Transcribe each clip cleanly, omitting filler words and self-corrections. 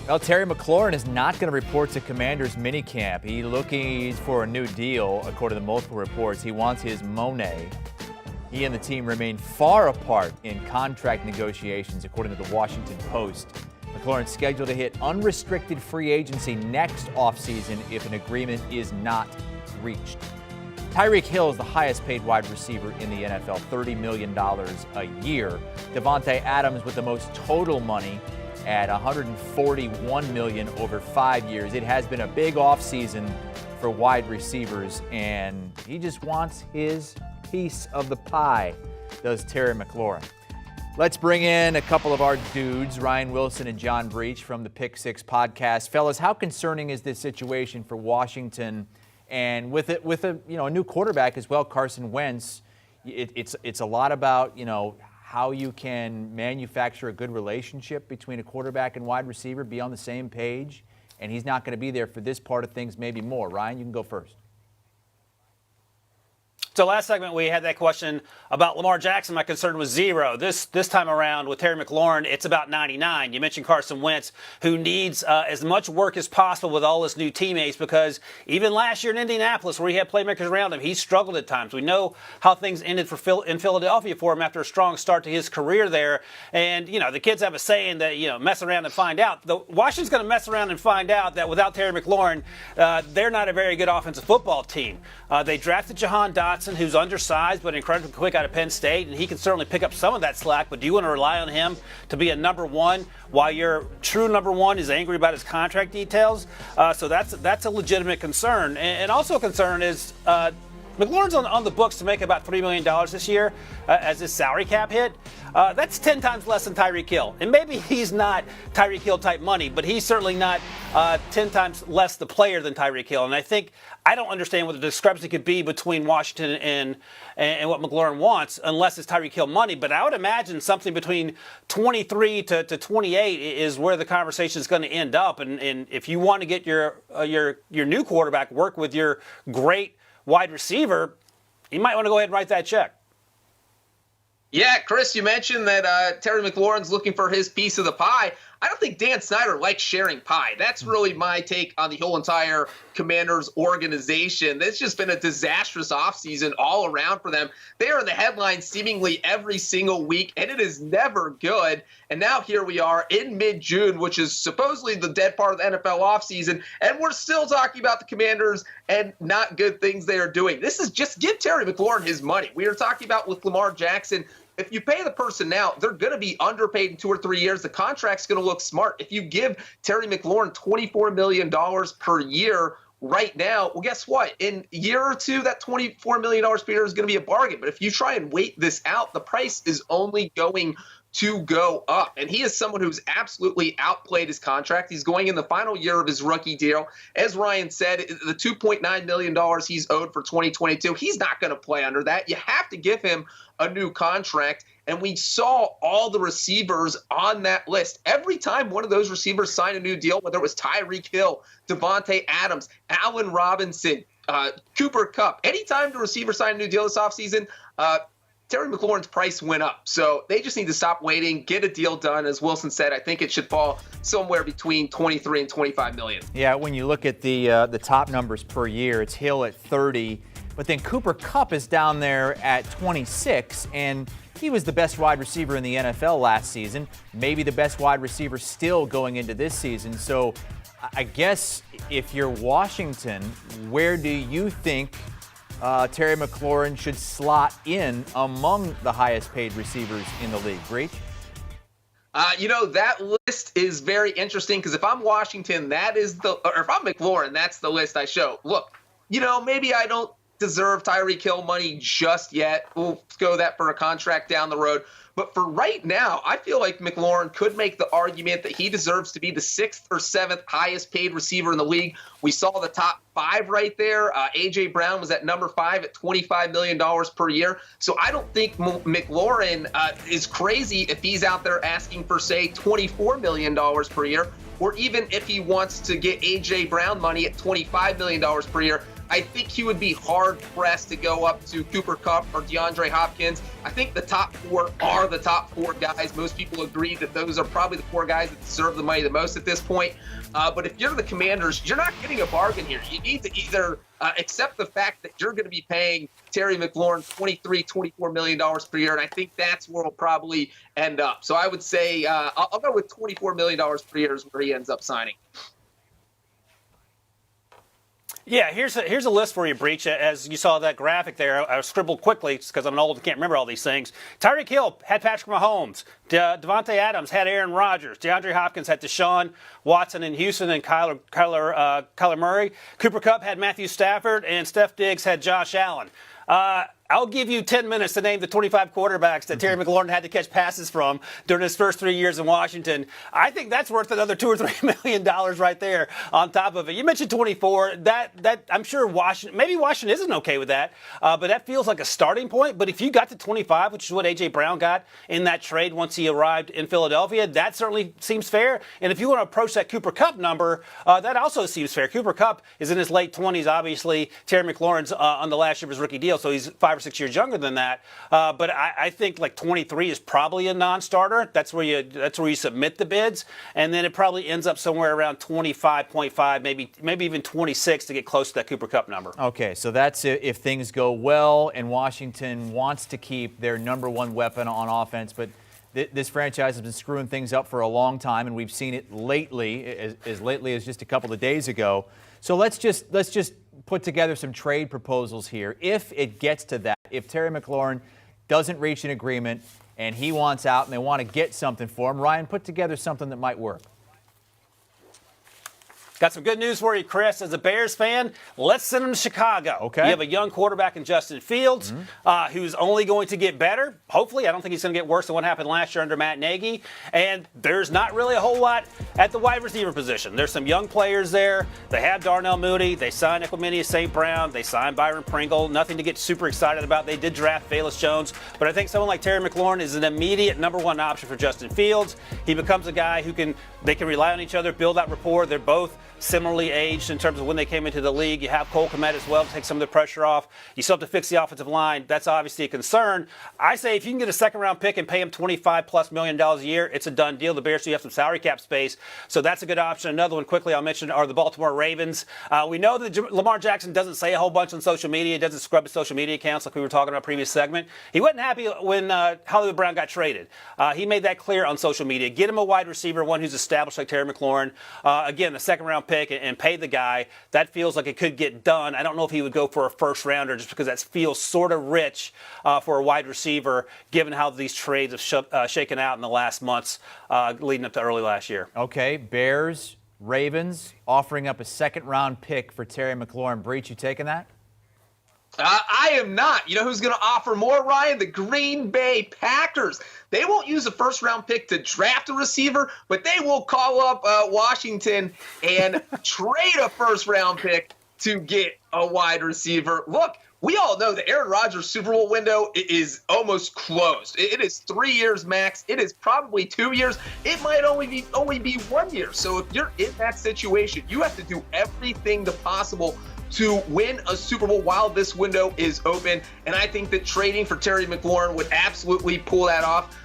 Well, Terry McLaurin is not going to report to Commanders minicamp. He's looking for a new deal, according to multiple reports. He wants his money. He and the team remain far apart in contract negotiations, according to the Washington Post. McLaurin's scheduled to hit unrestricted free agency next offseason if an agreement is not reached. Tyreek Hill is the highest paid wide receiver in the NFL, $30 million a year. Davante Adams with the most total money at $141 million over 5 years. It has been a big offseason for wide receivers, and he just wants his piece of the pie, does Terry McLaurin. Let's bring in a couple of our dudes, Ryan Wilson and John Breech from the Pick Six podcast. Fellas, how concerning is this situation for Washington? And with a new quarterback as well, Carson Wentz, it's a lot about how you can manufacture a good relationship between a quarterback and wide receiver, be on the same page, and he's not going to be there for this part of things, maybe more. Ryan, you can go first. So last segment we had that question about Lamar Jackson. My concern was 0. This time around with Terry McLaurin, it's about 99. You mentioned Carson Wentz, who needs as much work as possible with all his new teammates, because even last year in Indianapolis, where he had playmakers around him, he struggled at times. We know how things ended in Philadelphia for him after a strong start to his career there. And, the kids have a saying that, mess around and find out. Washington's going to mess around and find out that without Terry McLaurin, they're not a very good offensive football team. They drafted Jahan Dotson, who's undersized but incredibly quick out of Penn State, and he can certainly pick up some of that slack, but do you want to rely on him to be a number one while your true number one is angry about his contract details? So that's a legitimate concern. And also a concern is McLaurin's on the books to make about $3 million this year as his salary cap hit. That's 10 times less than Tyreek Hill. And maybe he's not Tyreek Hill type money, but he's certainly not 10 times less the player than Tyreek Hill. And I don't understand what the discrepancy could be between Washington and what McLaurin wants, unless it's Tyreek Hill money. But I would imagine something between 23 to 28 is where the conversation is going to end up. And if you want to get your new quarterback work with your great wide receiver, you might want to go ahead and write that check. Yeah, Chris, you mentioned that Terry McLaurin's looking for his piece of the pie. I don't think Dan Snyder likes sharing pie. That's really my take on the whole entire Commanders organization. It's just been a disastrous offseason all around for them. They are in the headlines seemingly every single week, and it is never good. And now here we are in mid-June, which is supposedly the dead part of the NFL offseason, and we're still talking about the Commanders and not good things they are doing. This is just give Terry McLaurin his money. We are talking about with Lamar Jackson. If you pay the person now, they're going to be underpaid in 2 or 3 years. The contract's going to look smart. If you give Terry McLaurin $24 million per year right now, well, guess what? In a year or two, that $24 million per year is going to be a bargain. But if you try and wait this out, the price is only going to go up. And he is someone who's absolutely outplayed his contract. He's going in the final year of his rookie deal. As Ryan said, the $2.9 million he's owed for 2022, he's not going to play under that. You have to give him a new contract. And we saw all the receivers on that list. Every time one of those receivers signed a new deal, whether it was Tyreek Hill, Davante Adams, Allen Robinson, Cooper Kupp, anytime the receiver signed a new deal this offseason, Terry McLaurin's price went up. So they just need to stop waiting, get a deal done. As Wilson said, I think it should fall somewhere between 23 and 25 million. Yeah, when you look at the top numbers per year, it's Hill at 30, but then Cooper Kupp is down there at 26, and he was the best wide receiver in the NFL last season, maybe the best wide receiver still going into this season. So I guess if you're Washington, where do you think Terry McLaurin should slot in among the highest paid receivers in the league? Breech? That list is very interesting because if I'm Washington, or if I'm McLaurin, that's the list I show. Look, maybe I don't deserve Tyreek Hill money just yet. We'll go that for a contract down the road. But for right now, I feel like McLaurin could make the argument that he deserves to be the 6th or 7th highest paid receiver in the league. We saw the top 5 right there. A.J. Brown was at number 5 at $25 million per year. So I don't think McLaurin is crazy if he's out there asking for, say, $24 million per year, or even if he wants to get A.J. Brown money at $25 million per year. I think he would be hard-pressed to go up to Cooper Kupp or DeAndre Hopkins. I think the top 4 are the top 4 guys. Most people agree that those are probably the 4 guys that deserve the money the most at this point. But if you're the Commanders, you're not getting a bargain here. You need to either accept the fact that you're going to be paying Terry McLaurin $24 million per year, and I think that's where we'll probably end up. So I would say I'll go with $24 million per year is where he ends up signing. Yeah, here's a list for you, Breech. As you saw that graphic there, I scribbled quickly because I'm old and can't remember all these things. Tyreek Hill had Patrick Mahomes. Devontae Adams had Aaron Rodgers. DeAndre Hopkins had Deshaun Watson in Houston and Kyler Murray. Cooper Kupp had Matthew Stafford, and Steph Diggs had Josh Allen. I'll give you 10 minutes to name the 25 quarterbacks that Terry McLaurin had to catch passes from during his first 3 years in Washington. I think that's worth another $2 or $3 million right there on top of it. You mentioned 24. That I'm sure Washington isn't okay with that, but that feels like a starting point. But if you got to 25, which is what A.J. Brown got in that trade once he arrived in Philadelphia, that certainly seems fair. And if you want to approach that Cooper Kupp number, that also seems fair. Cooper Kupp is in his late 20s, obviously. Terry McLaurin's on the last year of his rookie deal, so he's 5 or 6 years younger than that. But I think like 23 is probably a non-starter. That's where you submit the bids, and then it probably ends up somewhere around 25.5, maybe even 26 to get close to that Cooper Kupp number. Okay, so that's if things go well and Washington wants to keep their number one weapon on offense, but this franchise has been screwing things up for a long time, and we've seen it lately, as lately as just a couple of days ago. So let's just put together some trade proposals here. If it gets to that, if Terry McLaurin doesn't reach an agreement and he wants out and they want to get something for him, Ryan, put together something that might work. Got some good news for you, Chris. As a Bears fan, let's send him to Chicago. Okay. You have a young quarterback in Justin Fields, who's only going to get better. Hopefully, I don't think he's going to get worse than what happened last year under Matt Nagy. And there's not really a whole lot at the wide receiver position. There's some young players there. They have Darnell Mooney. They signed Equanimeous St. Brown. They signed Byron Pringle. Nothing to get super excited about. They did draft Velus Jones. But I think someone like Terry McLaurin is an immediate number one option for Justin Fields. He becomes a guy who they can rely on each other, build that rapport. They're both similarly aged in terms of when they came into the league. You have Cole Kmet as well to take some of the pressure off. You still have to fix the offensive line. That's obviously a concern. I say if you can get a second-round pick and pay him $25+ million a year, it's a done deal. The Bears do have some salary cap space, so that's a good option. Another one quickly I'll mention are the Baltimore Ravens. We know that Lamar Jackson doesn't say a whole bunch on social media. He doesn't scrub his social media accounts like we were talking about previous segment. He wasn't happy when Hollywood Brown got traded. He made that clear on social media. Get him a wide receiver, one who's established like Terry McLaurin. Again, a second-round pick and pay the guy. That feels like it could get done. I don't know if he would go for a first rounder just because that feels sort of rich for a wide receiver, given how these trades have shaken out in the last months leading up to early last year. Okay, Bears, Ravens offering up a second-round pick for Terry McLaurin. Breech, you taking that? I am not. You know who's going to offer more, Ryan? The Green Bay Packers. They won't use a first-round pick to draft a receiver, but they will call up Washington and trade a first-round pick to get a wide receiver. Look, we all know the Aaron Rodgers Super Bowl window is almost closed. It is 3 years max. It is probably 2 years. It might only be 1 year. So if you're in that situation, you have to do everything possible to win a Super Bowl while this window is open. And I think that trading for Terry McLaurin would absolutely pull that off.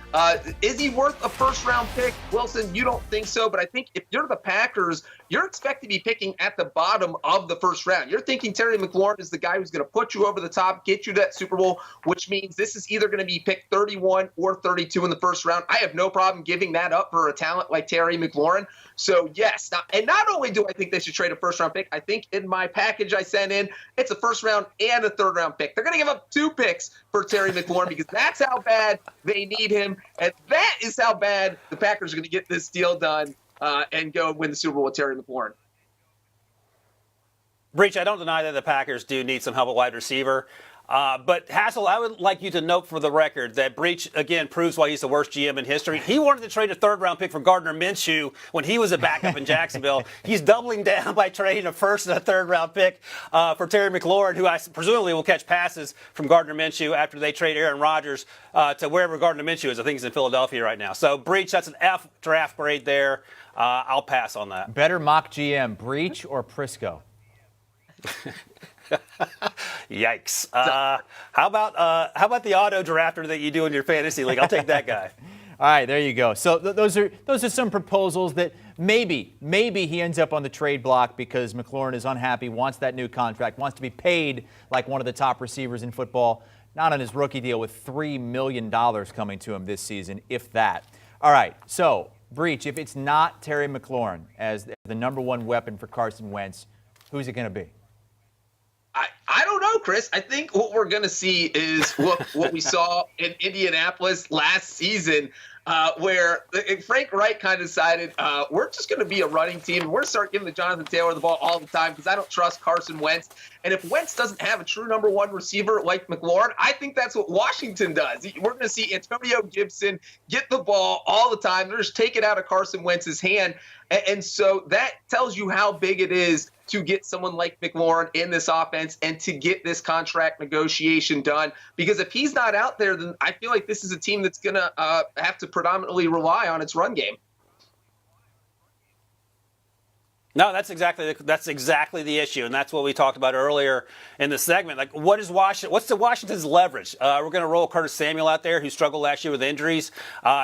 Is he worth a first-round pick? Wilson, you don't think so, but I think if you're the Packers, you're expected to be picking at the bottom of the first round. You're thinking Terry McLaurin is the guy who's going to put you over the top, get you that Super Bowl, which means this is either going to be pick 31 or 32 in the first round. I have no problem giving that up for a talent like Terry McLaurin. So, yes. Not only do I think they should trade a first-round pick, I think in my package I sent in, it's a first-round and a third-round pick. They're going to give up 2 picks for Terry McLaurin because that's how bad they need him. And that is how bad the Packers are going to get this deal done and go win the Super Bowl with Terry McLaurin. Breech, I don't deny that the Packers do need some help at wide receiver. But Hassel, I would like you to note for the record that Breech, again, proves why he's the worst GM in history. He wanted to trade a third-round pick for Gardner Minshew when he was a backup in Jacksonville. He's doubling down by trading a first and a third-round pick for Terry McLaurin, who I presumably will catch passes from Gardner Minshew after they trade Aaron Rodgers to wherever Gardner Minshew is. I think he's in Philadelphia right now. So, Breech, that's an F draft grade there. I'll pass on that. Better mock GM, Breech or Prisco? Yikes. How about the auto drafter that you do in your fantasy league? I'll take that guy. All right, there you go. So those are some proposals that maybe he ends up on the trade block because McLaurin is unhappy, wants that new contract, wants to be paid like one of the top receivers in football, not on his rookie deal with $3 million coming to him this season, if that. All right, so Breech, if it's not Terry McLaurin as the number one weapon for Carson Wentz, who's it going to be? I don't know, Chris. I think what we're going to see is what we saw in Indianapolis last season, where Frank Reich kind of decided we're just going to be a running team. And we're going to start giving the Jonathan Taylor the ball all the time because I don't trust Carson Wentz. And if Wentz doesn't have a true number one receiver like McLaurin, I think that's what Washington does. We're going to see Antonio Gibson get the ball all the time. They're just taking it out of Carson Wentz's hand. And so that tells you how big it is to get someone like McLaurin in this offense and to get this contract negotiation done. Because if he's not out there, then I feel like this is a team that's going to have to predominantly rely on its run game. No, that's exactly the issue, and that's what we talked about earlier in the segment. Like, what's the Washington's leverage? We're going to roll Curtis Samuel out there, who struggled last year with injuries.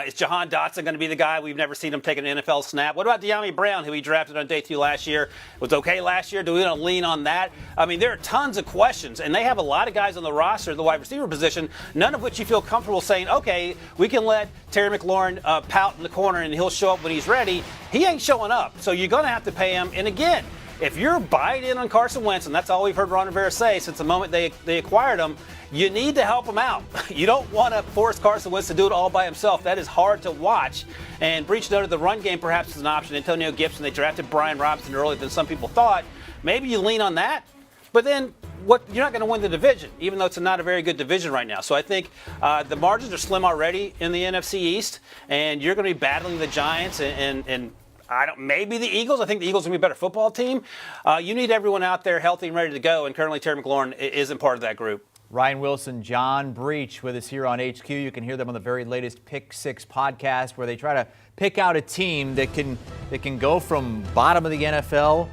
Is Jahan Dotson going to be the guy? We've never seen him take an NFL snap. What about De'Ami Brown, who he drafted on day 2 last year? Was okay last year. Do we want to lean on that? I mean, there are tons of questions, and they have a lot of guys on the roster, the wide receiver position, none of which you feel comfortable saying, okay, we can let Terry McLaurin pout in the corner and he'll show up when he's ready. He ain't showing up, so you're going to have to pay him. And again, if you're buying in on Carson Wentz, and that's all we've heard Ron Rivera say since the moment they acquired him, you need to help him out. You don't want to force Carson Wentz to do it all by himself. That is hard to watch. And Breech noted the run game perhaps is an option. Antonio Gibson, they drafted Brian Robinson earlier than some people thought. Maybe you lean on that. But then you're not going to win the division, even though it's not a very good division right now. So I think the margins are slim already in the NFC East, and you're going to be battling the Giants and maybe the Eagles. I think the Eagles are going to be a better football team. You need everyone out there healthy and ready to go, and currently Terry McLaurin isn't part of that group. Ryan Wilson, John Breech with us here on HQ. You can hear them on the very latest Pick 6 podcast, where they try to pick out a team that can go from bottom of the NFL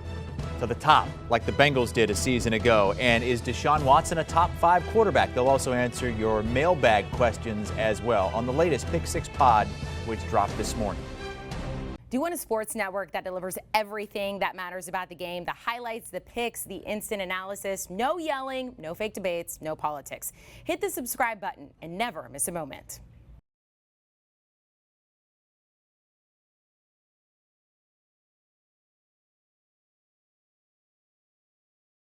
to the top, like the Bengals did a season ago. And is Deshaun Watson a top 5 quarterback? They'll also answer your mailbag questions as well on the latest Pick 6 pod, which dropped this morning. Do you want a sports network that delivers everything that matters about the game? The highlights, the picks, the instant analysis, no yelling, no fake debates, no politics. Hit the subscribe button and never miss a moment.